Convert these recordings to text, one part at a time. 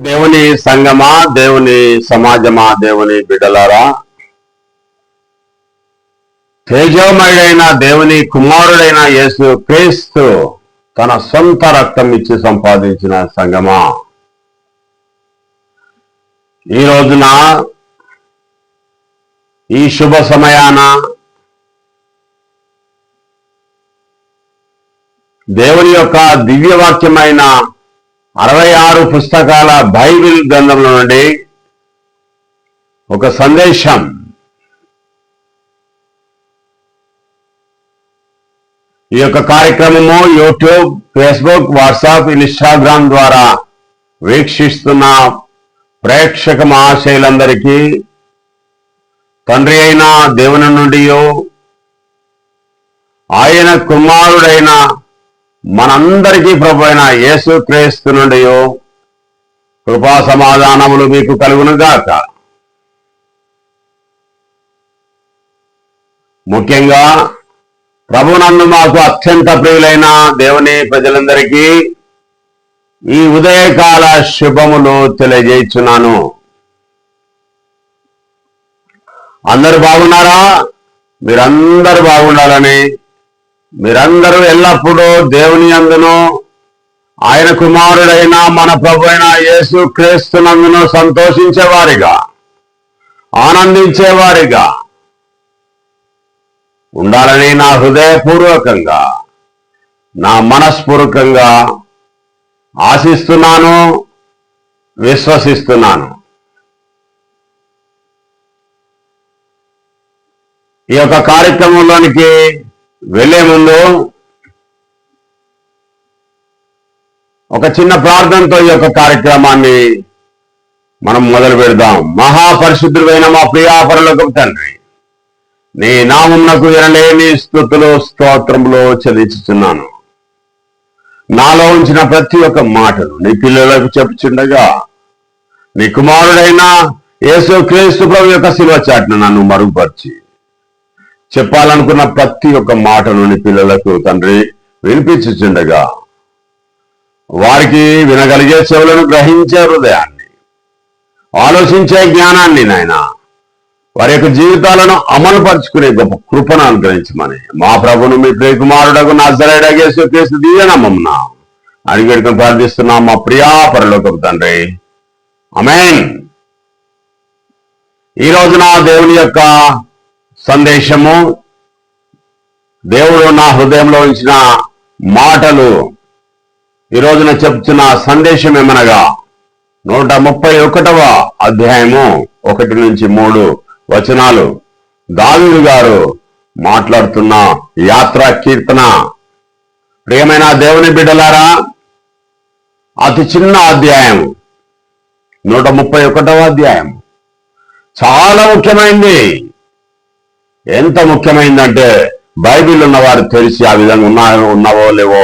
దేవుని సంగమా, దేవుని సమాజమా, దేవుని బిడ్డలారా, తేజోమయుడైన దేవుని కుమారుడైన యేసు క్రీస్తు తన సొంత రక్తం ఇచ్చి సంపాదించిన సంగమా, ఈ రోజున ఈ శుభ సమయాన దేవుని యొక్క దివ్యవాక్యమైన 66 పుస్తకాల బైబిల్ గ్రంథంలో నుండి ఒక సందేశం ఈ యొక్క కార్యక్రమము యూట్యూబ్, ఫేస్బుక్, వాట్సాప్, ఇన్స్టాగ్రామ్ ద్వారా వీక్షిస్తున్న ప్రేక్షక మహాశయులందరికీ తండ్రి అయిన దేవుని నుండి ఆయన కుమారుడైన మనందరికీ ప్రభు అయిన యేసు క్రీస్తు నుండి కృపా సమాధానములు మీకు కలుగునుగాక. ముఖ్యంగా ప్రభునందు మాకు అత్యంత ప్రియులైన దేవుని ప్రజలందరికీ ఈ ఉదయకాల శుభములు తెలియజేస్తున్నాను. అందరూ బాగున్నారా? మీరందరూ బాగుండాలని, మీరందరూ ఎల్లప్పుడూ దేవుని యందును ఆయన కుమారుడైన మన ప్రభు అయిన యేసు క్రీస్తునందును సంతోషించేవారిగా, ఆనందించేవారిగా ఉండాలని నా హృదయపూర్వకంగా, నా మనస్పూర్వకంగా ఆశిస్తున్నాను, విశ్వసిస్తున్నాను. ఈ యొక్క కార్యక్రమంలోనికి వెళ్లే ముందు ఒక చిన్న ప్రార్థనతో ఈ యొక్క కార్యక్రమాన్ని మనం మొదలు పెడదాం. మహాపరిశుద్ధుడైన మా ప్రియా పరలోకపు తండ్రి, నీ నామమునకు ఎనలేని స్తుతులు స్తోత్రములు చెల్లించుచున్నాను. నాలో ఉంచిన ప్రతి ఒక్క మాటను నీ పిల్లలకు చెప్పుచుండగా నీ కుమారుడైన యేసు క్రీస్తు ప్రభు యొక్క శిలువ చాటున నన్ను మరుగుపరిచి చెప్పాలనుకున్న ప్రతి ఒక్క మాటను నీ పిల్లలకు తండ్రి వినిపించుచుండగా వారికి వినగలిగే చెవులను, గ్రహించే హృదయాన్ని, ఆలోచించే జ్ఞానాన్ని నాయన వారి యొక్క జీవితాలను అమలు పరుచుకునే గొప్ప కృపను అనుగ్రహించమని మా ప్రభును మీ ప్రియ కుమారుడకు నజరేయుడైన యేసు క్రీస్తు దివ్యనామమున అడిగి వేడుకొని ప్రార్థిస్తున్నాం మా ప్రియా పరలోకపు తండ్రి, ఆమేన్. ఈ రోజున దేవుని యొక్క సందేశము, దేవుడు నా హృదయంలో ఉంచిన మాటలు, ఈ రోజున చెప్తున్న సందేశం ఏమనగా 131వ అధ్యాయము 1 నుంచి 3 వచనాలు దావీదు గారు మాట్లాడుతున్న యాత్రా కీర్తన. ప్రియమైన దేవుని బిడ్డలారా, అతి చిన్న అధ్యాయం 131వ అధ్యాయం చాలా ముఖ్యమైనది. ఎంత ముఖ్యమైందంటే బైబిల్ ఉన్నవారు తెలిసి ఆ విధంగా ఉన్నావో లేవో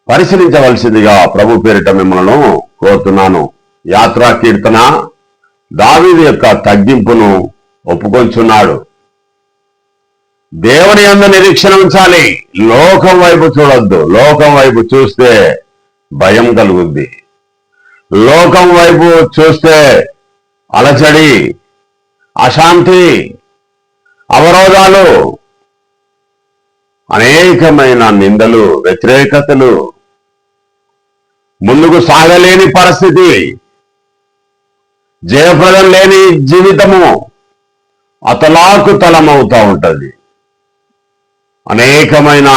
పరిశీలించవలసిందిగా ప్రభు పేరిట మిమ్మల్ని కోరుతున్నాను. యాత్రా కీర్తన దావీదు యొక్క తగ్గింపును ఒప్పుకొంచున్నాడు. దేవుని యందు నిరీక్షణ ఉంచాలి, లోకం వైపు చూడొద్దు. లోకం వైపు చూస్తే భయం కలుగుద్ది. లోకం వైపు చూస్తే అలచడి, అశాంతి, అవరోధాలు, అనేకమైన నిందలు, వ్యతిరేకతలు, ముందుకు సాగలేని పరిస్థితి, జయప్రదం లేని జీవితము అతలాకు తలమవుతా ఉంటది. అనేకమైన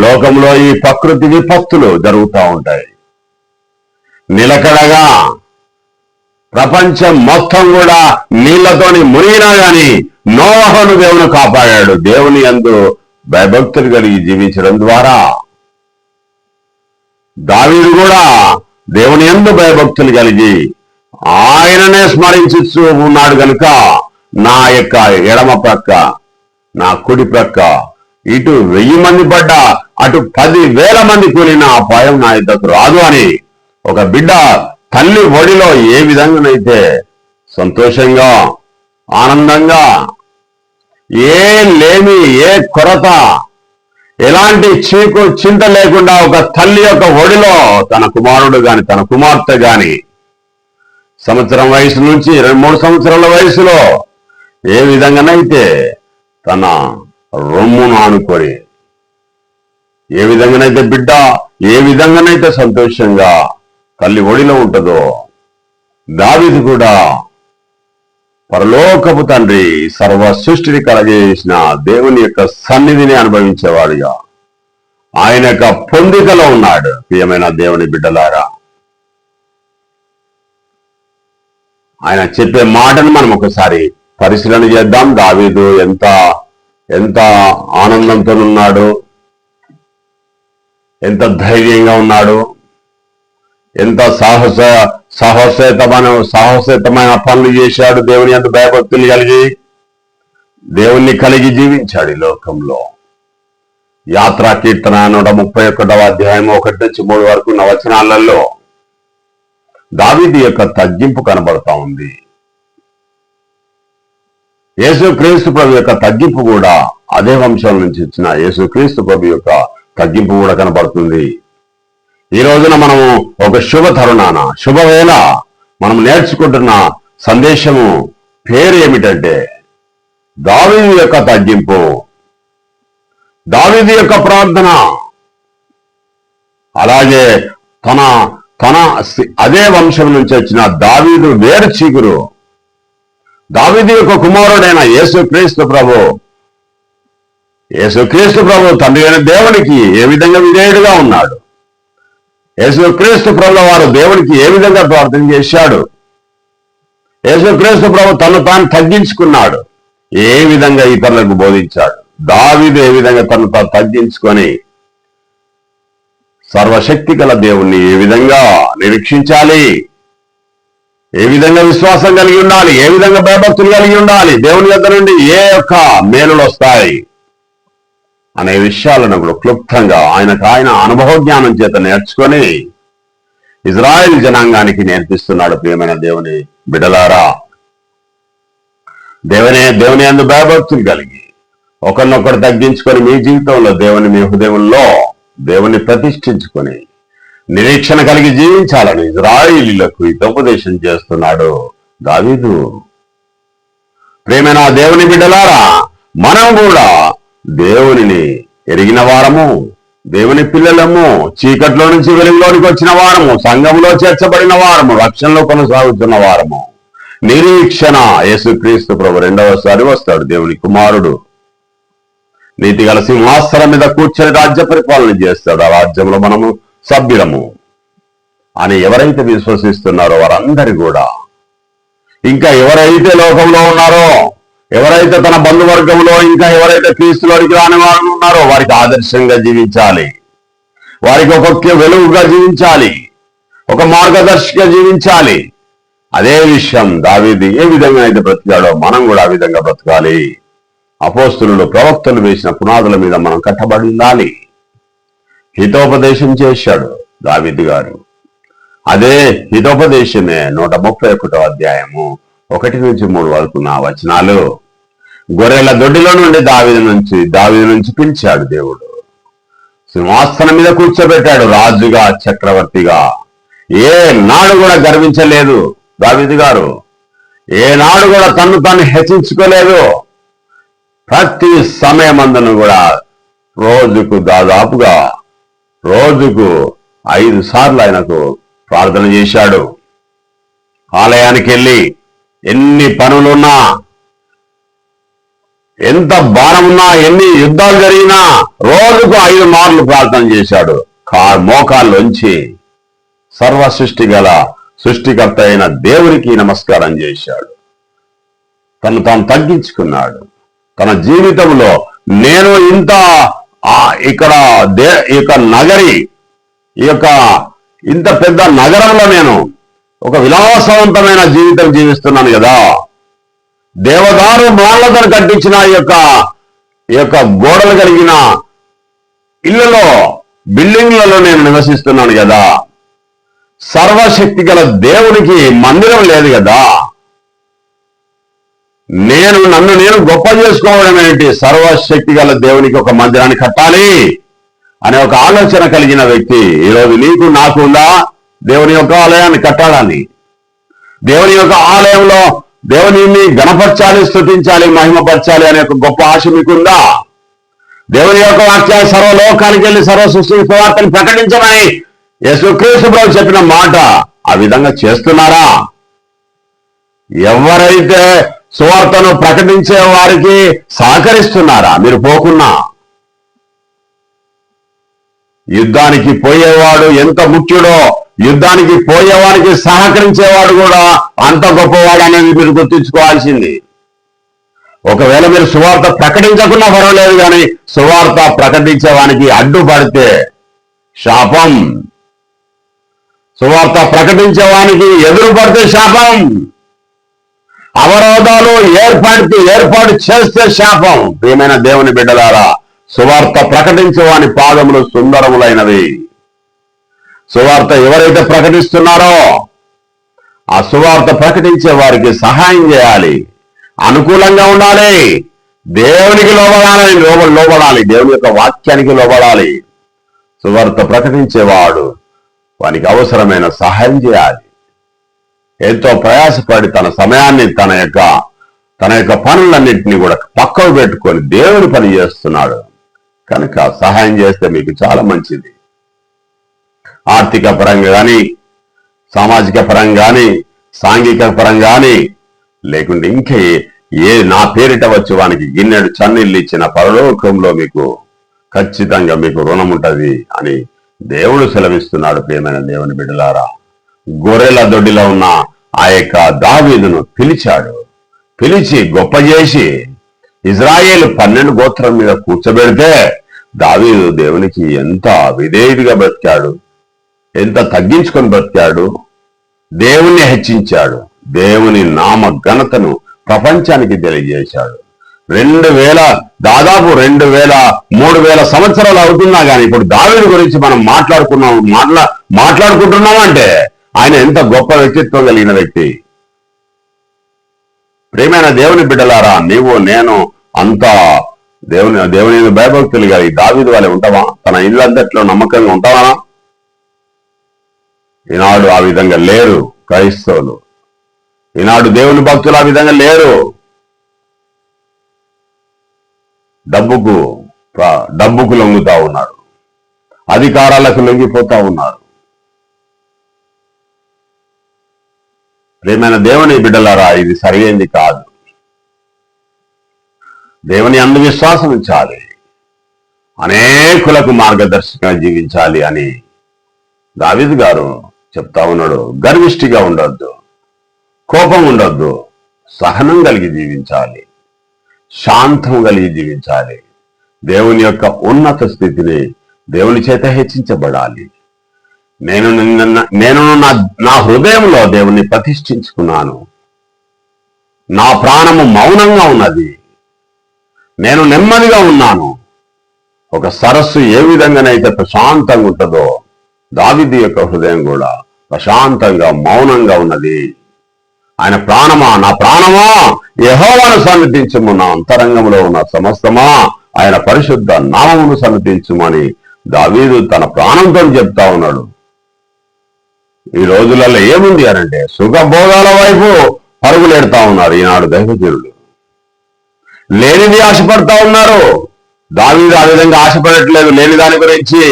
లోకంలో ఈ ప్రకృతి విపత్తులు జరుగుతూ ఉంటాయి. నిలకడగా ప్రపంచం మొత్తం కూడా నీళ్లతోని మునిగినా గాని నోవహును దేవుని కాపాడాడు. దేవుని యందు భయభక్తులు కలిగి జీవించడం ద్వారా దావీదు కూడా దేవుని యందు భయభక్తులు కలిగి ఆయననే స్మరించుతూ ఉన్నాడు కనుక నా యొక్క ఎడమ ప్రక్క, నా కుడి ప్రక్క, ఇటు 1000 మంది పడ్డా, అటు 10,000 మంది కూలిన అపాయం నా యుద్ధకు రాదు అని ఒక బిడ్డ తల్లి ఒడిలో ఏ విధంగానైతే సంతోషంగా, ఆనందంగా, ఏ లేమి, ఏ కొరత, ఎలాంటి చీకు చింత లేకుండా ఒక తల్లి యొక్క ఒడిలో తన కుమారుడు గాని తన కుమార్తె గాని సంవత్సరం వయసు నుంచి 23 సంవత్సరాల వయసులో ఏ విధంగానైతే తన రొమ్మును ఆనుకొని, ఏ విధంగానైతే బిడ్డ ఏ విధంగానైతే సంతోషంగా తల్లి ఒడిలో ఉంటుందో, దావీదు కూడా పరలోకపు తండ్రి సర్వ సృష్టిని కలగజేసిన దేవుని యొక్క సన్నిధిని అనుభవించేవాడుగా ఆయన యొక్క పొందికలో ఉన్నాడు. ప్రియమైన దేవుని బిడ్డలారా, ఆయన చెప్పే మాటను మనం ఒకసారి పరిశీలన చేద్దాం. దావీదు ఎంత ఎంత ఆనందంతో ఉన్నాడు, ఎంత ధైర్యంగా ఉన్నాడు, ఎంత సాహసోపేతమైన పనులు చేశాడు. దేవుని ఎంత భయభక్తులు కలిగి దేవుణ్ణి కలిగి జీవించాడు ఈ లోకంలో. యాత్రా కీర్తన 131వ అధ్యాయం 1-3 వరకు ఉన్న వచనాలలో దావీదు యొక్క తగ్గింపు కనబడతా ఉంది. యేసుక్రీస్తు ప్రభు యొక్క తగ్గింపు కూడా అదే వంశం నుంచి వచ్చిన యేసుక్రీస్తు ప్రభు యొక్క తగ్గింపు కూడా కనబడుతుంది. ఈ రోజున మనము ఒక శుభ తరుణాన, శుభవేళ మనం నేర్చుకుంటున్న సందేశము పేరు ఏమిటంటే దావీదు యొక్క తగ్గింపు, దావీదు యొక్క ప్రార్థన. అలాగే తన అదే వంశం నుంచి వచ్చిన దావీదు వేరు చీగురు, దావీదు యొక్క కుమారుడైన యేసుక్రీస్తు ప్రభు తండ్రి అయిన దేవునికి ఏ విధంగా విధేయుడుగా ఉన్నాడు, యేసుక్రీస్తు ప్రభుల వారు దేవునికి ఏ విధంగా ప్రార్థన చేశాడు, యేసుక్రీస్తు ప్రభు తను తాను తగ్గించుకున్నాడు, ఏ విధంగా ఇతరులకు బోధించాడు. దావీదు ఏ విధంగా తను తాను తగ్గించుకొని సర్వశక్తి గల దేవుణ్ణి ఏ విధంగా నిరీక్షించాలి, ఏ విధంగా విశ్వాసం కలిగి ఉండాలి, ఏ విధంగా భయభక్తులు కలిగి ఉండాలి, దేవుని దగ్గర నుండి ఏ యొక్క మేలులు వస్తాయి అనే విషయాలను కూడా క్లుప్తంగా ఆయన అనుభవ జ్ఞానం చేత నేర్చుకొని ఇజ్రాయెల్ జనాంగానికి నేర్పిస్తున్నాడు. ప్రియమైన దేవుని బిడ్డలారా, దేవుని యందు భయభక్తులు కలిగి ఒకరినొకరు తగ్గించుకొని మీ జీవితంలో మీ హృదయంలో దేవుని ప్రతిష్ఠించుకొని నిరీక్షణ కలిగి జీవించాలని ఇజ్రాయేలీయులకు హితోపదేశం చేస్తున్నాడు దావీదు. ప్రియమైన దేవుని బిడ్డలారా, మనం కూడా దేవునిని ఎరిగిన వారము, దేవుని పిల్లలము, చీకట్లో నుంచి వెలుగులోనికి వచ్చిన వారము, సంఘంలో చేర్చబడిన వారము, రక్షణలో కొనసాగుతున్న వారము. నిరీక్షణ యేసుక్రీస్తు ప్రభు రెండవసారి వస్తాడు, దేవుని కుమారుడు. నీతిగల సింహాసనం మీద కూర్చొని రాజ్య పరిపాలన చేస్తాడు. ఆ రాజ్యంలో మనము సభ్యులము అని ఎవరైతే విశ్వసిస్తున్నారో వారందరూ కూడా, ఇంకా ఎవరైతే లోకంలో ఉన్నారో, ఎవరైతే తన బంధువర్గంలో ఇంకా ఎవరైతే క్రీస్తులోనికి రాని వారు ఉన్నారో వారికి ఆదర్శంగా జీవించాలి, వారికి ఒక వెలుగుగా జీవించాలి, ఒక మార్గదర్శిగా జీవించాలి. అదే విషయం దావీదు ఏ విధంగా అయితే బ్రతికాడో మనం కూడా ఆ విధంగా బ్రతకాలి. అపోస్తులు ప్రవక్తలు వేసిన పునాదుల మీద మనం కట్టబడి ఉండాలి. హితోపదేశం చేశాడు దావీదు గారు. అదే హితోపదేశమే 131వ అధ్యాయము 1-3 వరకు నా వచనాలు. గొర్రెల దొడ్డిలో నుండి దావీదు నుంచి పిలిచాడు దేవుడు. సింహాసనం మీద కూర్చోబెట్టాడు, రాజుగా, చక్రవర్తిగా. ఏనాడు కూడా గర్వించలేదు దావీదు గారు, ఏనాడు కూడా తన్ను తాను హెచ్చించుకోలేదు. ప్రతి సమయమందును కూడా దాదాపుగా రోజుకు 5 సార్లు ఆయనకు ప్రార్థన చేశాడు. ఆలయానికి వెళ్ళి ఎన్ని పనులున్నా, ఎంత భారమున్నా, ఎన్ని యుద్ధాలు జరిగినా రోజుకు 5 మార్లు ప్రార్థన చేశాడు. మోకాల్లోంచి సర్వ సృష్టికర్త అయిన దేవునికి నమస్కారం చేశాడు. తను తాను తగ్గించుకున్నాడు. తన జీవితంలో నేను ఇంత పెద్ద నగరంలో నేను ఒక విలాసవంతమైన జీవితం జీవిస్తున్నాను కదా, దేవదారు మాలతో కట్టించిన ఈ యొక్క గోడలు కలిగిన ఇళ్లలో, బిల్డింగ్లలో నేను నివసిస్తున్నాను కదా, సర్వశక్తి గల దేవునికి మందిరం లేదు కదా, నన్ను నేను గొప్ప చేసుకోవడం ఏంటి, సర్వశక్తి గల దేవునికి ఒక మందిరాన్ని కట్టాలి అనే ఒక ఆలోచన కలిగిన వ్యక్తి ఈరోజు నీకు నాకు ఉందా? దేవుని యొక్క ఆలయాన్ని కట్టాలని. దేవుని యొక్క ఆలయంలో దేవుని గణపరచాలి, స్తుతించాలి, మహిమపరచాలి అనే ఒక గొప్ప ఆశ మీకుందా? దేవుని యొక్క వాక్యాన్ని సర్వలోకానికి వెళ్ళి సర్వ సృష్టి సువార్తను ప్రకటించమని యేసుక్రీస్తు ప్రభువు చెప్పిన మాట ఆ విధంగా చేస్తున్నారా? ఎవరైతే సువార్తను ప్రకటించే వారికి సహకరిస్తున్నారా? మీరు పోకున్నా యుద్ధానికి పోయేవాడు ఎంత ముఖ్యుడో యుద్ధానికి పోయేవాడికి సహకరించేవాడు కూడా అంత గొప్పవాడు అనేది మీరు గుర్తుంచుకోవాల్సింది. ఒకవేళ మీరు సువార్త ప్రకటించకున్నా పర్వాలేదు, కానీ సువార్త ప్రకటించేవానికి అడ్డుపడితే శాపం. సువార్త ప్రకటించేవానికి ఎదురు పడితే శాపం. అవరోధాలు ఏర్పాటు చేస్తే శాపం. ప్రియమైన దేవుని బిడ్డలారా, సువార్త ప్రకటించేవాని పాదములు సుందరములైనవి. సువార్త ఎవరైతే ప్రకటిస్తున్నారో ఆ సువార్త ప్రకటించే వారికి సహాయం చేయాలి, అనుకూలంగా ఉండాలి, దేవునికి లోబడాలి, దేవుని యొక్క వాక్యానికి లోబడాలి. సువార్త ప్రకటించేవాడు వానికి అవసరమైన సహాయం చేయాలి. ఎంతో ప్రయాసపడి తన సమయాన్ని తన యొక్క పనులన్నింటినీ కూడా పక్కకు పెట్టుకొని దేవుని పని చేస్తున్నాడు కనుక సహాయం చేస్తే మీకు చాలా మంచిది. ఆర్థిక పరంగా కానీ, సామాజిక పరంగా కానీ, సాంఘిక పరంగా కానీ, లేకుంటే ఇంకే నా పేరిట వచ్చి వానికి గిన్నెడు చన్నీళ్ళు ఇచ్చిన పరలోకంలో మీకు ఖచ్చితంగా మీకు రుణం ఉంటది అని దేవుడు సెలవిస్తున్నాడు. ప్రియమైన దేవుని బిడ్డలారా, గొర్రెల దొడ్డిలో ఉన్న ఆ యొక్క దావీదును పిలిచి గొప్ప చేసి ఇజ్రాయేలు 12 గోత్రం మీద కూర్చోబెడితే దావీదు దేవునికి ఎంత విధేయుడిగా బ్రతికాడు, ఎంత తగ్గించుకొని బ్రతికాడు, దేవుణ్ణి హెచ్చించాడు, దేవుని నామ ఘనతను ప్రపంచానికి తెలియజేశాడు. 2000 3,000 సంవత్సరాలు అవుతున్నా కానీ ఇప్పుడు దావీదు గురించి మనం మాట్లాడుకుంటున్నామంటే ఆయన ఎంత గొప్ప వ్యక్తిత్వం కలిగిన వ్యక్తి. ప్రియమైన దేవుని బిడ్డలారా, నీవు నేను అంతా దేవుని భయభక్తులు కలిగి దావీదు వాళ్ళే ఉంటావా? తన ఇల్లంతట్లో నమ్మకంగా ఉంటావా? ఈనాడు ఆ విధంగా లేరు క్రైస్తవులు. ఈనాడు దేవుని భక్తులు ఆ విధంగా లేరు. డబ్బుకు లొంగుతా ఉన్నారు, అధికారాలకు లొంగిపోతా ఉన్నారు. ప్రియమైన దేవుని బిడ్డలారా, ఇది సరైనది కాదు. దేవుని అందు విశ్వాసం ఉంచాలి, అనేకులకు మార్గదర్శకంగా జీవించాలి అని దావీదు గారు చెప్తా ఉన్నాడు. గర్విష్ఠిగా ఉండొద్దు, కోపం ఉండొద్దు, సహనం కలిగి జీవించాలి, శాంతం కలిగి జీవించాలి. దేవుని యొక్క ఉన్నత స్థితిని దేవుని చేత హెచ్చించబడాలి. నేను నా హృదయంలో దేవుణ్ణి ప్రతిష్ఠించుకున్నాను, నా ప్రాణము మౌనంగా ఉన్నది, నేను నెమ్మదిగా ఉన్నాను. ఒక సరస్సు ఏ విధంగానైతే ప్రశాంతంగా ఉంటుందో దావీదు యొక్క హృదయం కూడా ప్రశాంతంగా మౌనంగా ఉన్నది. ఆయన నా ప్రాణమా యెహోవాను సన్నిధించుము, నా అంతరంగంలో ఉన్న సమస్తమా ఆయన పరిశుద్ధ నామమును సన్నిధించుమని దావీదు తన ప్రాణంతో చెప్తా ఉన్నాడు. ఈ రోజులలో ఏముంది అనంటే సుఖభోగాల వైపు పరుగులెడతా ఉన్నారు ఈనాడు దైవజనులు. లేనిది ఆశపడతా ఉన్నారు. దావీదు ఆ విధంగా ఆశపడట్లేదు లేని దాని గురించి.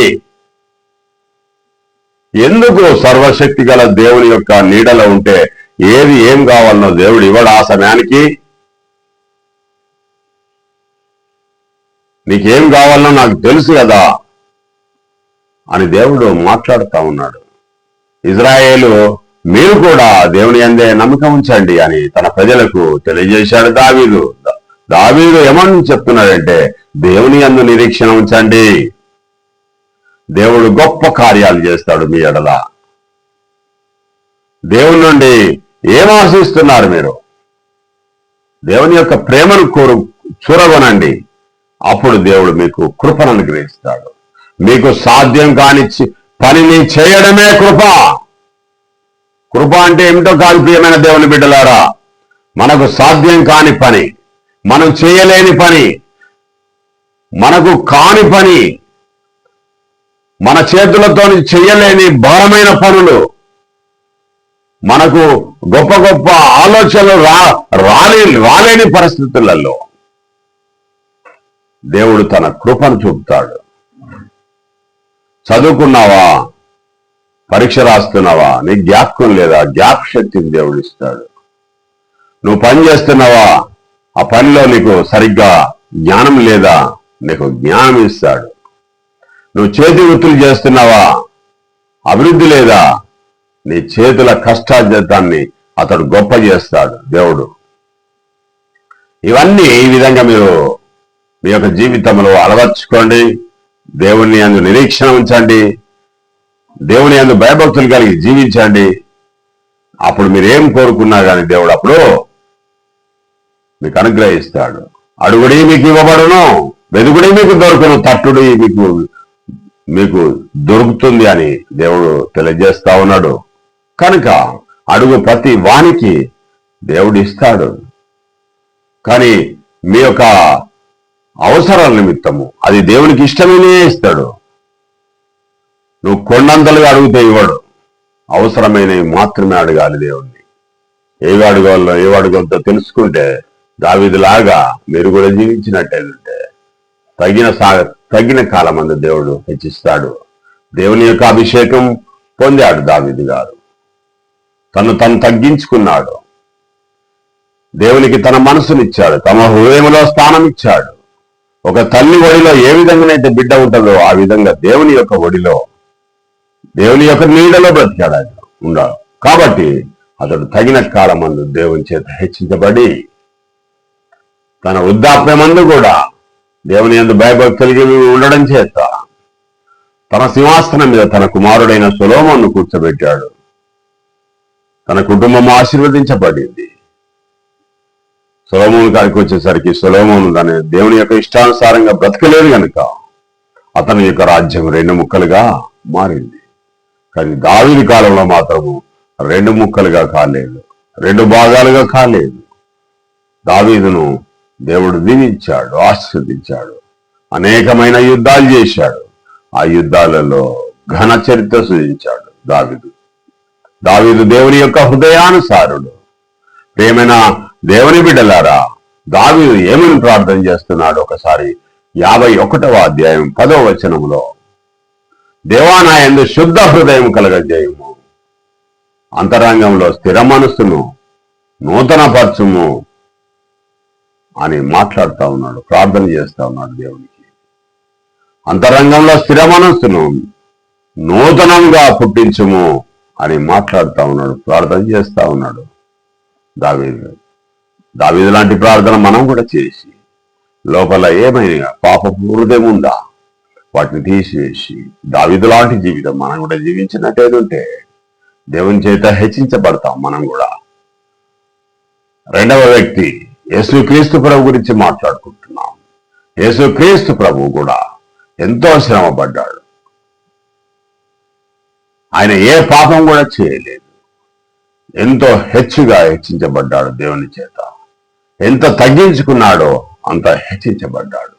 ఎందుకు? సర్వశక్తి గల దేవుని యొక్క నీడలో ఉంటే ఏం కావాలనో దేవుడు ఇవ్వడు ఆ సమయానికి. నీకేం కావాలనో నాకు తెలుసు కదా అని దేవుడు మాట్లాడుతా ఉన్నాడు. ఇజ్రాయేలు, మీరు కూడా దేవుని యందే నమ్మకం ఉంచండి అని తన ప్రజలకు తెలియజేశాడు దావీదు ఏమని చెప్తున్నాడంటే, దేవుని యందు నిరీక్షణ ఉంచండి, దేవుడు గొప్ప కార్యాలు చేస్తాడు మీ ఎడల. దేవుని నుండి ఏం ఆశిస్తున్నారు మీరు? దేవుని యొక్క ప్రేమను చూరగొనండి, అప్పుడు దేవుడు మీకు కృపను అనుగ్రహిస్తాడు. మీకు సాధ్యం కాని పనిని చేయడమే కృప. కృప అంటే ఏమిటో కాదు ప్రియమైన దేవుని బిడ్డలారా. మనకు సాధ్యం కాని పని, మనం చేయలేని పని, మనకు కాని పని, మన చేతులతో చేయలేని భారమైన పనులు మనకు గొప్ప గొప్ప ఆలోచనలు రాలేని పరిస్థితులలో దేవుడు తన కృపను చూపుతాడు. చదువుకున్నావా, పరీక్ష రాస్తున్నావా, నీ జ్ఞాపకం లేదా, జ్ఞాపక శక్తిని దేవుడు ఇస్తాడు. నువ్వు పని చేస్తున్నావా, ఆ పనిలో నీకు సరిగ్గా జ్ఞానం లేదా, నీకు జ్ఞానం ఇస్తాడు. నువ్వు చేతి వృత్తులు చేస్తున్నావా, అభివృద్ధి లేదా, నీ చేతుల కష్టార్జితాన్ని అతడు గొప్ప చేస్తాడు దేవుడు. ఇవన్నీ ఈ విధంగా మీరు మీ యొక్క జీవితంలో అలవర్చుకోండి. దేవుని యందు నిరీక్షణ ఉంచండి, దేవుని యందు భయభక్తులు కలిగి జీవించండి. అప్పుడు మీరు ఏం కోరుకున్నా కానీ దేవుడు అప్పుడు మీకు అనుగ్రహిస్తాడు. అడుగుడి మీకు ఇవ్వబడును, వెదుగుడి మీకు దొరుకును, తట్టుడి మీకు దొరుకుతుంది అని దేవుడు తెలియజేస్తా ఉన్నాడు. కనుక అడుగు ప్రతి వానికి దేవుడు ఇస్తాడు. కానీ మీ యొక్క అవసరాల నిమిత్తము అది దేవునికి ఇష్టమనే ఇస్తాడు. నువ్వు కొండంతలుగా అడిగితే ఇవ్వడు, అవసరమైనవి మాత్రమే అడగాలి దేవుణ్ణి. ఏవి అడగాలో తెలుసుకుంటే దావీదులాగా మీరు కూడా జీవించినట్టయితే తగిన కాలం అందు దేవుడు హెచ్చిస్తాడు. దేవుని యొక్క అభిషేకం పొందాడు దావీదు గారు. తను తగ్గించుకున్నాడు, దేవునికి తన మనసునిచ్చాడు, తమ హృదయంలో స్థానం ఇచ్చాడు. ఒక తల్లి ఒడిలో ఏ విధంగానైతే బిడ్డ ఉంటుందో ఆ విధంగా దేవుని యొక్క ఒడిలో, దేవుని యొక్క నీడలో బ్రతికాడు ఆయన ఉన్నాడు. కాబట్టి అతడు తగిన కాలమందు దేవుని చేత హెచ్చించబడి తన వృద్ధాప్యమందు కూడా దేవుని యందు భయభక్తులు ఉండడం చేత తన సింహాసనం మీద తన కుమారుడైన సొలొమోనును కూర్చోబెట్టాడు. తన కుటుంబం ఆశీర్వదించబడింది. సొలొమోను కాడికి వచ్చేసరికి సొలొమోను దాని దేవుని యొక్క ఇష్టానుసారంగా బ్రతకలేదు కనుక అతని యొక్క రాజ్యం 2 ముక్కలుగా మారింది. కానీ దావీదు కాలంలో మాత్రము 2 ముక్కలుగా కాలేదు, 2 భాగాలుగా కాలేదు. దావీదును దేవుడు దీవించాడు, ఆశీర్వదించాడు, అనేకమైన యుద్ధాలు చేశాడు. ఆ యుద్ధాలలో ఘన చరిత్ర సృజించాడు దావీదు దేవుని యొక్క హృదయానుసారుడు. ప్రియమైన దేవుని బిడ్డలారా, దావీదు ఏమని ప్రార్థన చేస్తున్నాడు ఒకసారి 51వ అధ్యాయం 10వ వచనంలో, దేవా నా యందు శుద్ధ హృదయం కలగజేయము, అంతరంగంలో స్థిర మనస్సును నూతనపరచుము అని మాట్లాడుతూ ఉన్నాడు, ప్రార్థన చేస్తా ఉన్నాడు దేవునికి. అంతరంగంలో స్థిర మనస్సును నూతనంగా పుట్టించుము అని మాట్లాడుతూ ఉన్నాడు, ప్రార్థన చేస్తా ఉన్నాడు దావీదు లాంటి ప్రార్థన మనం కూడా చేసి లోపల ఏమైనా పాప హృదయం ఉందా వాటిని తీసివేసి దావీదు లాంటి జీవితం మనం కూడా జీవించినట్టయితే దేవుని చేత హెచ్చించబడతాం మనం కూడా. 2వ వ్యక్తి యేసుక్రీస్తు ప్రభు గురించి మాట్లాడుకుంటున్నాం. యేసుక్రీస్తు ప్రభు కూడా ఎంతో శ్రమ పడ్డాడు. ఆయన ఏ పాపం కూడా చేయలేదు. ఎంతో హెచ్చించబడ్డాడు దేవుని చేత. ఎంత తగ్గించుకున్నాడో అంత హెచ్చించబడ్డాడు.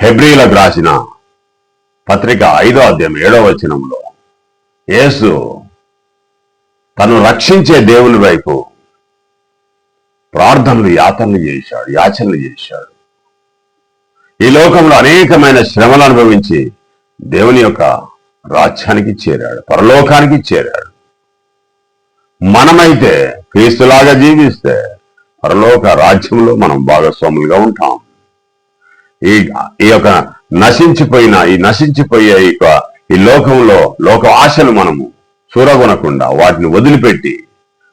హెబ్రీలకు రాసిన పత్రిక 5వ అధ్యాయం 7వ వచనంలో యేసు తను రక్షించే దేవుని వైపు ప్రార్థనలు యాచనలు చేశాడు. ఈ లోకంలో అనేకమైన శ్రమలు అనుభవించి దేవుని యొక్క రాజ్యానికి చేరాడు, పరలోకానికి చేరాడు. మనమైతే క్రీస్తులాగా జీవిస్తే పరలోక రాజ్యంలో మనం భాగస్వాములుగా ఉంటాం. ఈ యొక్క నశించిపోయే ఈ లోకంలో లోక ఆశలు మనము చూరగొనకుండా వాటిని వదిలిపెట్టి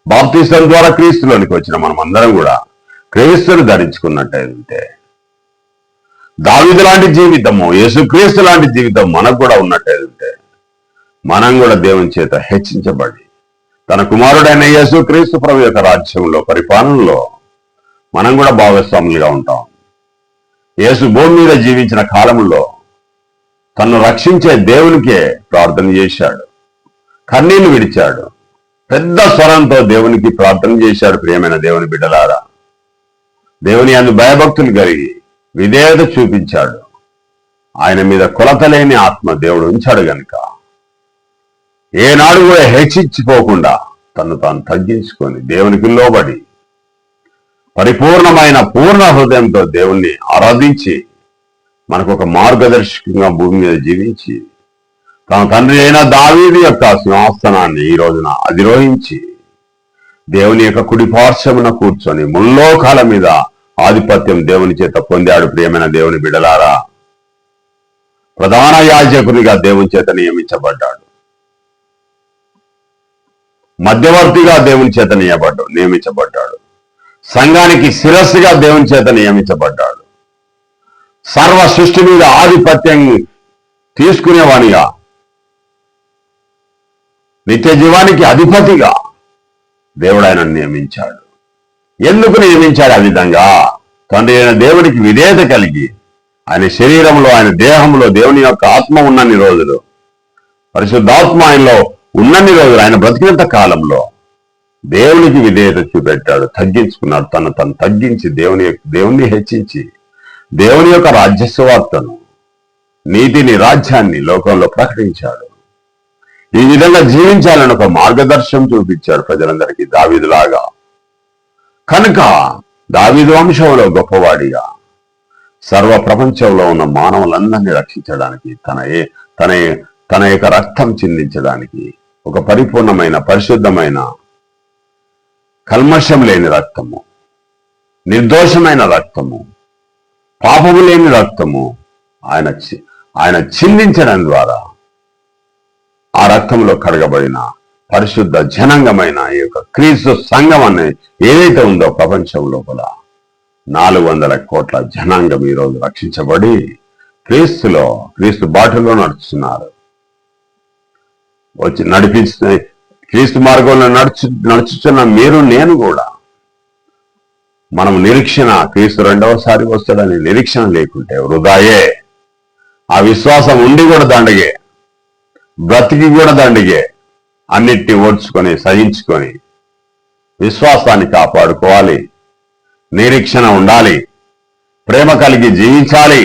బాప్తిసం ద్వారా క్రీస్తులోనికి వచ్చిన మనం అందరం కూడా క్రీస్తును ధరించుకున్నట్టయితే దావీదు లాంటి జీవితము, యేసుక్రీస్తు లాంటి జీవితం మనకు కూడా ఉన్నట్టయితే మనం కూడా దేవుని చేత హెచ్చించబడి తన కుమారుడైన యేసుక్రీస్తు ప్రభు యొక్క రాజ్యంలో పరిపాలనలో మనం కూడా భాగస్వాములుగా ఉంటాం. యేసు భూమి మీద జీవించిన కాలంలో తను రక్షించే దేవునికే ప్రార్థన చేశాడు, కన్నీళ్లు విడిచాడు, పెద్ద స్వరంతో దేవునికి ప్రార్థన చేశాడు. ప్రియమైన దేవుని బిడ్డలారా, దేవుని యందు భయభక్తులు కలిగి విధేయత చూపించాడు. ఆయన మీద కొలతలేని ఆత్మ దేవుడు ఉంచాడు గనుక ఏనాడు కూడా హెచ్చించిపోకుండా తను తాను తగ్గించుకొని దేవునికి లోబడి పరిపూర్ణమైన పూర్ణ హృదయంతో దేవుణ్ణి ఆరాధించి మనకు ఒక మార్గదర్శకంగా భూమి మీద జీవించి తన తండ్రి అయిన దావీదు యొక్క సింహాసనాన్ని ఈ రోజున అధిరోహించి దేవుని యొక్క కుడి పార్శ్వమున కూర్చొని ముల్లోకాల మీద ఆధిపత్యం దేవుని చేత పొందాడు. ప్రియమైన దేవుని బిడలారా, ప్రధాన యాజకునిగా దేవుని చేత నియమించబడ్డాడు. మధ్యవర్తిగా దేవుని చేత నియమించబడ్డాడు. సంఘానికి శిరస్సుగా దేవుని చేత నియమించబడ్డాడు. సర్వ సృష్టి మీద ఆధిపత్యం తీసుకునేవానిగా, నిత్య జీవానికి అధిపతిగా దేవుడు ఆయనను నియమించాడు. ఎందుకు నియమించాడు ఆ విధంగా? తండ్రి అయిన దేవుడికి విధేయత కలిగి ఆయన శరీరంలో, ఆయన దేహంలో దేవుని యొక్క ఆత్మ ఉన్నన్ని రోజులు, పరిశుద్ధాత్మ ఆయనలో ఉన్నన్ని రోజులు, ఆయన బ్రతికినంత కాలంలో దేవునికి విధేయత చూపెట్టాడు, తగ్గించుకున్నాడు. తను తగ్గించి దేవుని హెచ్చించి దేవుని యొక్క రాజ్య సువార్తను, నీతిని, రాజ్యాన్ని లోకంలో ప్రకటించాడు. ఈ విధంగా జీవించాలని ఒక మార్గదర్శనం చూపించాడు ప్రజలందరికీ దావీదులాగా. కనుక దావీదు వంశంలో గొప్పవాడిగా సర్వ ప్రపంచంలో ఉన్న మానవులందరినీ రక్షించడానికి తన యొక్క రక్తం చిందించడానికి ఒక పరిపూర్ణమైన, పరిశుద్ధమైన, కల్మషం లేని రక్తము, నిర్దోషమైన రక్తము, పాపము లేని రక్తము ఆయన చిందించడం ద్వారా ఆ రక్తంలో కడగబడిన పరిశుద్ధ జనాంగమైన ఈ యొక్క క్రీస్తు సంఘం అనే ఏదైతే ఉందో ప్రపంచం లోపల 400 కోట్ల జనాంగం ఈరోజు రక్షించబడి క్రీస్తు బాటలో నడుస్తున్నారు. క్రీస్తు మార్గంలో నడుచుతున్న మీరు, నేను కూడా మనం నిరీక్షణ, క్రీస్తు రెండవసారి వస్తాడని నిరీక్షణ లేకుంటే వృధాయే. ఆ విశ్వాసం ఉండి కూడా దండగే, బ్రతికి కూడా దండగే. అన్నిటినీ ఓడ్చుకొని సహించుకొని విశ్వాసాన్ని కాపాడుకోవాలి, నిరీక్షణ ఉండాలి, ప్రేమ కలిగి జీవించాలి.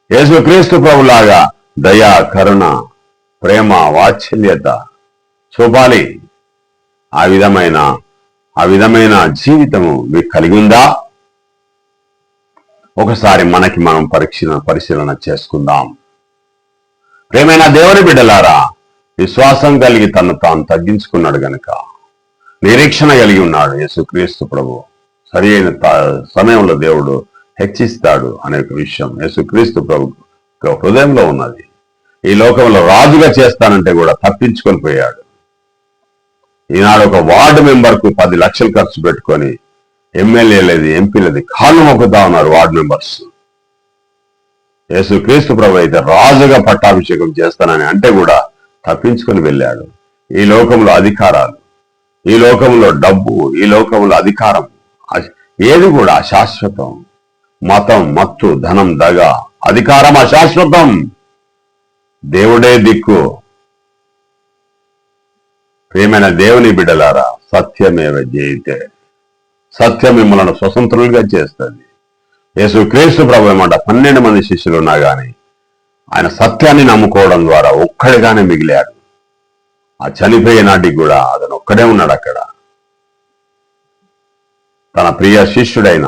యేసుక్రీస్తు ప్రభులాగా దయ, కరుణ, ప్రేమ, వాత్సల్యత చూపాలి. ఆ విధమైన జీవితము మీకు కలిగి ఉందా? ఒకసారి మనకి మనం పరిశీలన చేసుకుందాం. ప్రేమైన దేవుని బిడ్డలారా, విశ్వాసం కలిగి తను తాను తగ్గించుకున్నాడు గనుక నిరీక్షణ కలిగి ఉన్నాడు. యేసుక్రీస్తు ప్రభు సరి అయిన సమయంలో దేవుడు హెచ్చిస్తాడు అనే విషయం యేసుక్రీస్తు ప్రభు హృదయంలో ఉన్నది. ఈ లోకంలో రాజుగా చేస్తానంటే కూడా తప్పించుకొని పోయాడు. ఈనాడు ఒక వార్డు మెంబర్కు 10 లక్షలు ఖర్చు పెట్టుకొని ఎమ్మెల్యేలేది, ఎంపీలది కాళ్ళు మొక్కుతా ఉన్నారు వార్డు మెంబర్స్. యేసుక్రీస్తు ప్రభు అయితే రాజుగా పట్టాభిషేకం చేస్తానని అంటే కూడా తప్పించుకొని వెళ్ళాడు. ఈ లోకంలో అధికారాలు, ఈ లోకంలో డబ్బు, ఈ లోకంలో అధికారం ఏది కూడా అశాశ్వతం. మతం, మత్తు, ధనం, దగ, అధికారం అశాశ్వతం. దేవుడే దిక్కు. ప్రియమైన దేవుని బిడ్డలారా, సత్యమేవ జయతే. సత్యం మిమ్మల్ని స్వతంత్రులుగా చేస్తుంది. యేసుక్రీస్తు ప్రభు ఏమంట, 12 మంది శిష్యులు ఉన్నా గాని ఆయన సత్యాన్ని నమ్ముకోవడం ద్వారా ఒక్కడిగానే మిగిలాడు. ఆ చనిపోయే నాటికి కూడా అతను ఒక్కడే ఉన్నాడు అక్కడ. తన ప్రియ శిష్యుడైన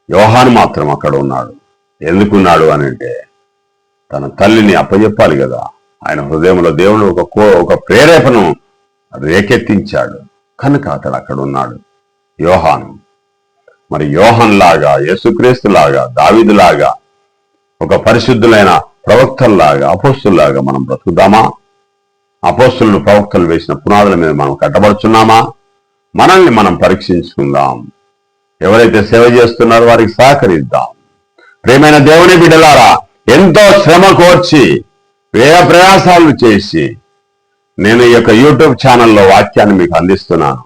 యోహాను మాత్రం అక్కడ ఉన్నాడు. ఎందుకున్నాడు అని అంటే తన తల్లిని అప్పచెప్పాలి కదా. ఆయన హృదయంలో దేవుడు ఒక ప్రేరేపణను రేకెత్తించాడు కనుక అతడు అక్కడ ఉన్నాడు. యోహాను మరి యోహాన్ లాగా, యేసుక్రీస్తు లాగా, దావీదు లాగా, ఒక పరిశుద్ధులైన ప్రవక్తల్లాగా, అపోస్తుల్లాగా మనం బ్రతుకుదామా? అపోస్తులను, ప్రవక్తలు వేసిన పునాదుల మీద మనం కట్టబడుచున్నామా? మనల్ని మనం పరీక్షించుకుందాం. ఎవరైతే సేవ చేస్తున్నారో వారికి సహకరిద్దాం. ప్రియమైన దేవుని బిడ్డలారా, ఎంతో శ్రమ కోర్చి వ్యయ ప్రయాసాలు చేసి నేను ఈ యొక్క యూట్యూబ్ ఛానల్లో వాక్యాన్ని మీకు అందిస్తున్నాను.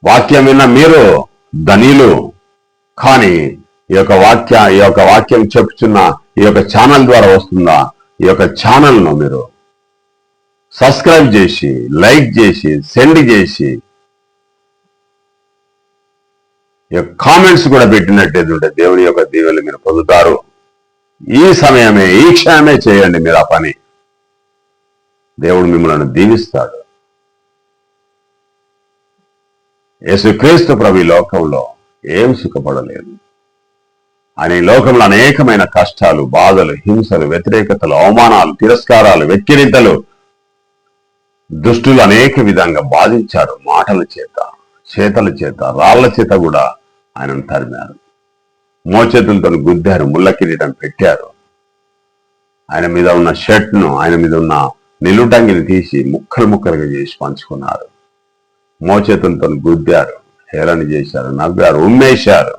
వాక్యం విన్న మీరు ధనీలు. కానీ ఈ యొక్క వాక్యం చెప్తున్న ఈ యొక్క ఛానల్ ద్వారా వస్తుందా? ఈ యొక్క ఛానల్ను మీరు సబ్స్క్రైబ్ చేసి, లైక్ చేసి, సెండ్ చేసి, కామెంట్స్ కూడా పెట్టినట్టయితే దేవుని యొక్క దీవెనలు మీరు పొందుతారు. ఈ సమయమే, ఈ క్షణమే చేయండి మీరు ఆ పని. దేవుడు మిమ్మల్ని దీవిస్తాడు. యేసుక్రీస్తు ప్రభు ఈ లోకంలో ఏం సుఖపడలేదు. ఆయన ఈ లోకంలో అనేకమైన కష్టాలు, బాధలు, హింసలు, వ్యతిరేకతలు, అవమానాలు, తిరస్కారాలు, వెక్కిరితలు, దుష్టులు అనేక విధంగా బాధించారు. మాటల చేత, చేతల చేత, రాళ్ల చేత కూడా ఆయనను తరిమారు. మోచేతులతో గుద్దారు, ముళ్ళ కిరీటం పెట్టారు. ఆయన మీద ఉన్న షర్ట్ను, ఆయన మీద ఉన్న నిలుటంగిని తీసి ముక్కలు ముక్కలుగా చేసి పంచుకున్నారు. మోచేతులతో గుద్దారు, హేళన చేశారు, నవ్వారు, ఉమ్మేశారు.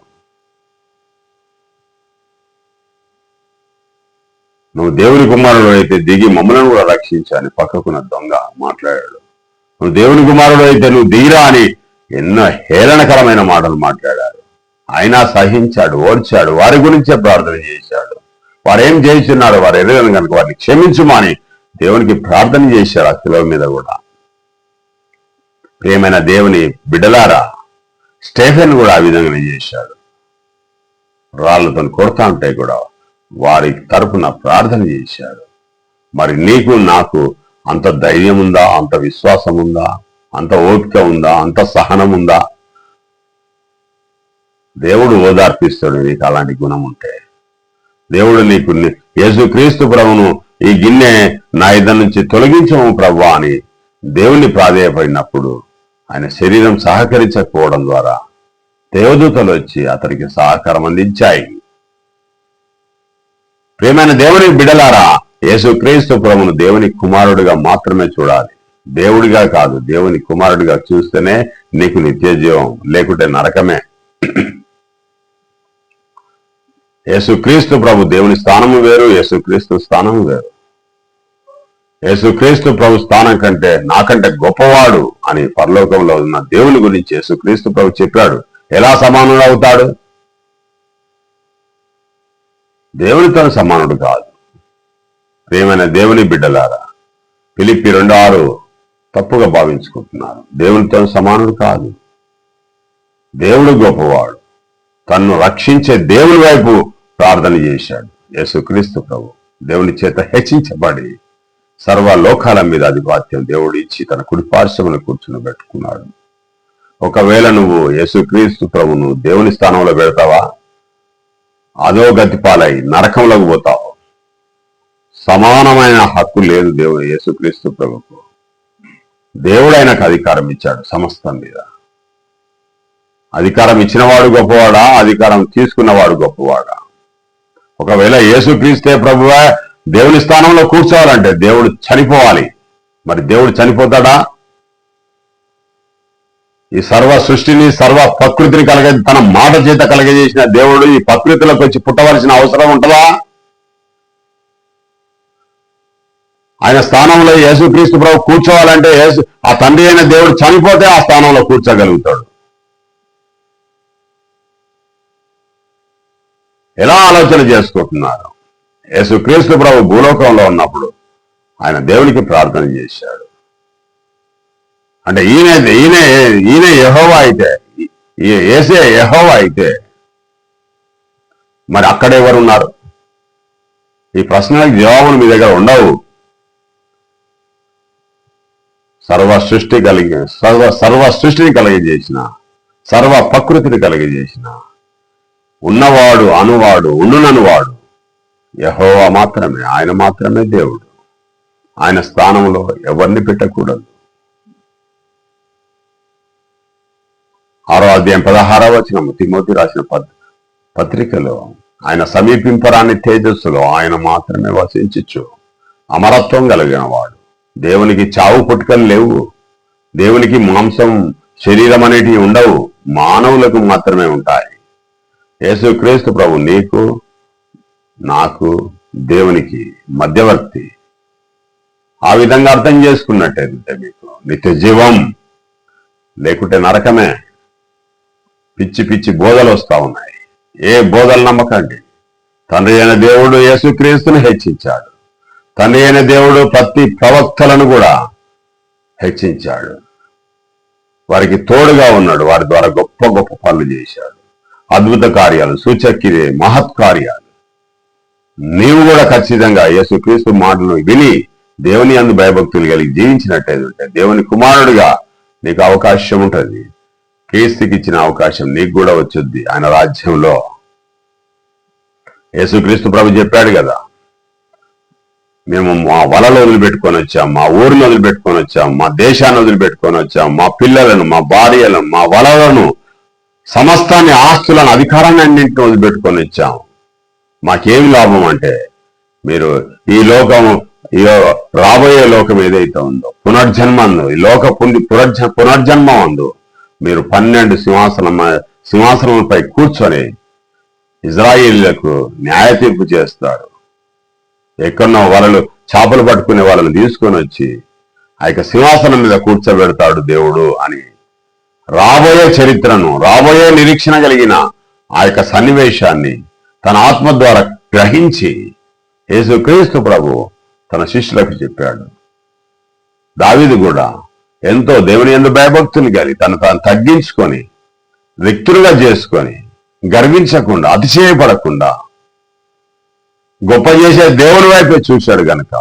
నువ్వు దేవుని కుమారుడు అయితే దిగి మమ్మలను కూడా రక్షించని పక్కకున్న దొంగ మాట్లాడాడు. నువ్వు దేవుని కుమారుడు అయితే నువ్వు దిగిరా అని ఎన్నో హేళనకరమైన మాటలు మాట్లాడారు. ఆయన సహించాడు, ఓర్చాడు, వారి గురించే ప్రార్థన చేశాడు. వారేం చేస్తున్నారు వారు ఎరగని కనుక వారిని క్షమించుమని దేవునికి ప్రార్థన చేశారు. ఆ శిలువ మీద కూడా. ప్రియమైన దేవుని బిడ్డలారా, స్టెఫెన్ కూడా ఆ విధంగానే చేశాడు. రాళ్లతో కొడతా ఉంటే కూడా వారి తరపున ప్రార్థన చేశాడు. మరి నీకు నాకు అంత ధైర్యం ఉందా? అంత విశ్వాసం ఉందా? అంత ఓపిక ఉందా? అంత సహనం ఉందా? దేవుడు ఓదార్పిస్తాడు నీకు అలాంటి గుణం ఉంటే. దేవుడు నీకు యేసుక్రీస్తు ప్రభువును ఈ గిన్నె నా ఇద్దరి నుంచి తొలగించము ప్రభువా అని దేవుణ్ణి ప్రాధేయపడినప్పుడు ఆయన శరీరం సహకరించకపోవడం ద్వారా దేవదూతలు వచ్చి అతనికి సహకారం అందించాయి. ప్రియమైన దేవుని బిడ్డలారా, యేసుక్రీస్తు ప్రభువును దేవుని కుమారుడిగా మాత్రమే చూడాలి. దేవుడిగా కాదు, దేవుని కుమారుడిగా చూస్తేనే నీకు నిత్య జీవం, లేకుంటే నరకమే. యేసుక్రీస్తు ప్రభు దేవుని స్థానము వేరు, యేసుక్రీస్తు స్థానము వేరు. యేసుక్రీస్తు ప్రభు స్థానం కంటే నాకంటే గొప్పవాడు అని పరలోకంలో ఉన్న దేవుని గురించి యేసుక్రీస్తు ప్రభు చెప్పాడు. ఎలా సమానుడు అవుతాడు? దేవునితో సమానుడు కాదు. ప్రియమైన దేవుని బిడ్డలారా, ఫిలిప్పీ 2:6 తప్పుగా భావించుకుంటున్నారు. దేవునితో సమానుడు కాదు. దేవుడు గొప్పవాడు. తన్ను రక్షించే దేవుని వైపు ప్రార్థన చేశాడు. యేసుక్రీస్తు ప్రభు దేవుని చేత హెచ్చించబడి సర్వలోకాల మీద ఆధిపత్యం దేవుడు ఇచ్చి తన కుడిపార్శ్వమును కూర్చుని పెట్టుకున్నాడు. ఒకవేళ నువ్వు యేసుక్రీస్తు ప్రభును దేవుని స్థానంలో పెడతావా, అదో గతిపాలై నరకంలోకి పోతావు. సమానమైన హక్కు లేదు దేవుడు యేసుక్రీస్తు ప్రభుకు. దేవుడు ఆయనకు అధికారం ఇచ్చాడు సమస్తం మీద. అధికారం ఇచ్చినవాడు గొప్పవాడా, అధికారం తీసుకున్నవాడు గొప్పవాడా? ఒకవేళ యేసుక్రీస్తే ప్రభువా దేవుని స్థానంలో కూర్చోవాలంటే దేవుడు చనిపోవాలి. మరి దేవుడు చనిపోతాడా? ఈ సర్వ సృష్టిని, సర్వ ప్రకృతిని తన మాట చేత కలగజేసిన దేవుడు ఈ ప్రకృతిలోకి వచ్చి పుట్టవలసిన అవసరం ఉంటుందా? ఆయన స్థానంలో యేసుక్రీస్తు ప్రభు కూర్చోవాలంటే ఆ తండ్రి అయిన దేవుడు చనిపోతే ఆ స్థానంలో కూర్చోగలుగుతాడు. ఎలా ఆలోచన చేసుకుంటున్నారు? యేసుక్రీస్తు ప్రభు భూలోకంలో ఉన్నప్పుడు ఆయన దేవునికి ప్రార్థన చేశాడు. అంటే ఈయన యెహోవా అయితే, యేసే యెహోవా అయితే మరి అక్కడ ఎవరున్నారు? ఈ ప్రశ్నలకు జవాబులు మీ దగ్గర ఉండవు. సర్వ సృష్టిని కలిగజేసిన, సర్వ ప్రకృతిని కలిగజేసిన, ఉన్నవాడు, అనువాడు, ఉండుననువాడు యెహోవా మాత్రమే. ఆయన మాత్రమే దేవుడు. ఆయన స్థానంలో ఎవరిని పెట్టకూడదు. 6వ అధ్యాయం 16వ వచనం తిమోతి రాసిన పత్రికలో ఆయన సమీపింపరాని తేజస్సులో ఆయన మాత్రమే వసించచ్చు. అమరత్వం కలిగిన వాడు. దేవునికి చావు పుట్టుకలు లేవు. దేవునికి మాంసం, శరీరం అనేటివి ఉండవు. మానవులకు మాత్రమే ఉంటాయి. యేసుక్రీస్తు ప్రభు నీకు, నాకు, దేవునికి మధ్యవర్తి. ఆ విధంగా అర్థం చేసుకున్నట్టయితే మీకు నిత్య జీవం, లేకుంటే నరకమే. పిచ్చి పిచ్చి బోధలు వస్తా ఉన్నాయి. ఏ బోధలు నమ్మకండి. తండ్రి అయిన దేవుడు యేసుక్రీస్తును హెచ్చించాడు. తండ్రి అయిన దేవుడు ప్రతి ప్రవక్తలను కూడా హెచ్చించాడు. వారికి తోడుగా ఉన్నాడు. వారి ద్వారా గొప్ప గొప్ప పనులు చేశాడు. అద్భుత కార్యాలు, సూచక్రియ, మహత్ కార్యాలు. నీవు కూడా ఖచ్చితంగా యేసుక్రీస్తు మాటలను విని దేవుని యందు భయభక్తులు కలిగి జీవించినట్టయితే దేవుని కుమారుడిగా నీకు అవకాశం ఉంటుంది. క్రీస్తుకి ఇచ్చిన అవకాశం నీకు కూడా వచ్చుద్ది ఆయన రాజ్యంలో. యేసుక్రీస్తు ప్రభు చెప్పాడు కదా, మేము మా వలలు వదిలిపెట్టుకొని వచ్చాం, మా ఊరిని వదిలిపెట్టుకొని వచ్చాం, మా దేశాన్ని వదిలిపెట్టుకొని వచ్చాం, మా పిల్లలను, మా భార్యలను, మా వలలను, సమస్తాన్ని, ఆస్తులను, అధికారాన్ని అన్నింటిని వదిలిపెట్టుకొని వచ్చాం. మాకేమి లాభం అంటే మీరు ఈ లోకము, రాబోయే లోకం ఏదైతే ఉందో పునర్జన్మ ఉందో, ఈ లోక పునర్జన్మ ఉందో, మీరు 12 సింహాసనంపై కూర్చొని ఇజ్రాయేలీలకు న్యాయ తీర్పు చేస్తారు. ఎక్కడో వలలు చేపలు పట్టుకునే వాళ్ళని తీసుకొని వచ్చి ఆ యొక్క సింహాసనం మీద కూర్చోబెడతాడు దేవుడు అని రాబోయే చరిత్రను, రాబోయే నిరీక్షణ కలిగిన ఆ యొక్క సన్నివేశాన్ని తన ఆత్మ ద్వారా గ్రహించి యేసుక్రీస్తు ప్రభు తన శిష్యులకు చెప్పాడు. దావీదు కూడా ఎంతో దేవుని యందు భయభక్తులు కలిగి తను తగ్గించుకొని వ్యక్తులుగా చేసుకొని గర్వించకుండా, అతిశయపడకుండా, గొప్ప చేసే దేవుని వైపే చూశాడు గనక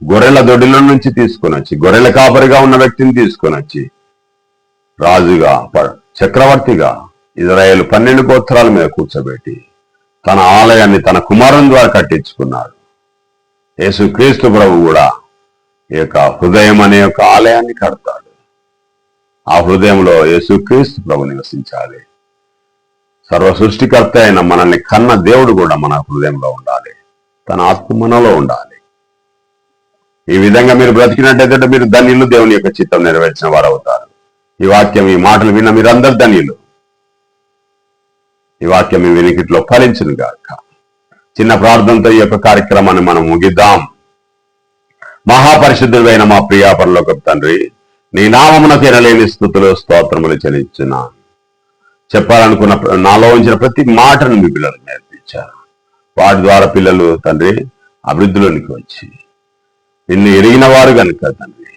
గొర్రెల దొడ్డిల నుంచి తీసుకొని వచ్చి, గొర్రెల కాపరిగా ఉన్న వ్యక్తిని తీసుకొని వచ్చి రాజుగా, చక్రవర్తిగా ఇజ్రాయేలు 12 గోత్రాల మీద కూర్చోబెట్టి తన ఆలయాన్ని తన కుమారుని ద్వారా కట్టించుకున్నాడు. యేసుక్రీస్తు ప్రభు కూడా ఈ యొక్క హృదయం అనే యొక్క ఆలయాన్ని కడతాడు. ఆ హృదయంలో యేసుక్రీస్తు ప్రభు నివసించాలి. సర్వ సృష్టికర్త అయిన మనల్ని కన్న దేవుడు కూడా మన హృదయంలో ఉండాలి, తన ఆత్మ మనలో ఉండాలి. ఈ విధంగా మీరు బ్రతికినట్టయితే మీరు ధన్యులు, దేవుని యొక్క చిత్తం నెరవేర్చిన వారు అవుతారు. ఈ వాక్యం, ఈ మాటలు విన్న మీరందరు ధన్యులు. ఈ వాక్యం మీ వెనుకిట్లో ఫలించును గాక. చిన్న ప్రార్థనతో ఈ యొక్క కార్యక్రమాన్ని మనం ముగిద్దాం. మహాపరిశుద్ధుడైన మా ప్రియా పరలోకపు తండ్రి, నీ నామమునకు ఎనలేని స్తుతులు స్తోత్రములు చెల్లించున్నాను. చెప్పాలనుకున్న నాలో ఉంచిన ప్రతి మాటను మీ పిల్లలకు నేర్పించారు. వాటి ద్వారా పిల్లలు తండ్రి అభివృద్ధిలోనికి వచ్చి నిన్ను ఎరిగిన వారు కనుక తండ్రి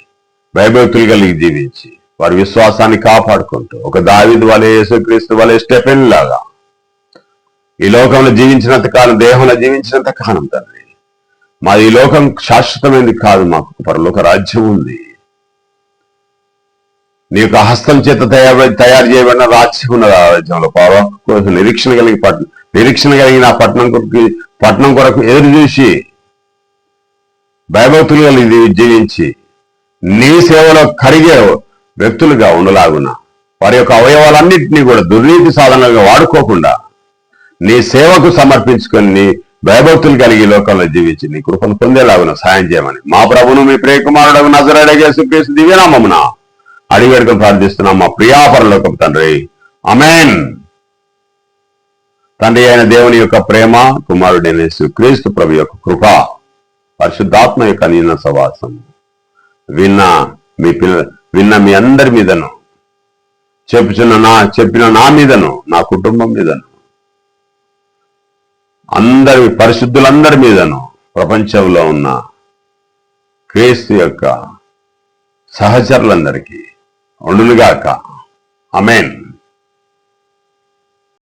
భయభక్తులు కలిగి జీవించి వారి విశ్వాసాన్ని కాపాడుకుంటూ ఒక దావీదు వలె, యేసుక్రీస్తు వలె, స్టెఫెన్ లాగా ఈ లోకంలో జీవించినంత కాలం, దేహంలో జీవించినంత కాలం తండ్రి మాది ఈ లోకం శాశ్వతమైనది కాదు, మాకు పరలోక రాజ్యం ఉంది. నీ యొక్క హస్తం చేత తయారు చేయబడిన రాజ్యం ఉన్న రాజ్యంలో కోసం నిరీక్షణ కలిగిన పట్టణం కొరకు ఎదురు చూసి భయభక్తులు కలిగి జీవించి నీ సేవలో కరిగే వ్యక్తులుగా ఉండలాగున వారి యొక్క అవయవాలన్నింటినీ కూడా దుర్నీతి సాధనలుగా వాడుకోకుండా నీ సేవకు సమర్పించుకొని నీ భయభక్తులు కలిగి లోకంలో జీవించి నీ కృపను పొందేలాగున సాయం చేయమని మా ప్రభువును మీ ప్రియకుమారుడు నజరేయుడైన యేసుక్రీస్తు దివ్యనామమున అడివేడుకలు ప్రార్థిస్తున్నాం మా ప్రియా పరలోకపు తండ్రి. ఆమేన్. తండ్రి అయిన దేవుని యొక్క ప్రేమ, కుమారుడైన యేసుక్రీస్తు ప్రభు యొక్క కృప, పరిశుద్ధాత్మ యొక్క నిన్న సవాసం విన్న మీ అందరి మీదను, చెప్పిన నా మీదను, నా కుటుంబం మీదను, అందరి పరిశుద్ధులందరి మీదను, ప్రపంచంలో ఉన్న క్రీస్తు యొక్క సహచరులందరికీ ఉండునుగాక. ఆమేన్.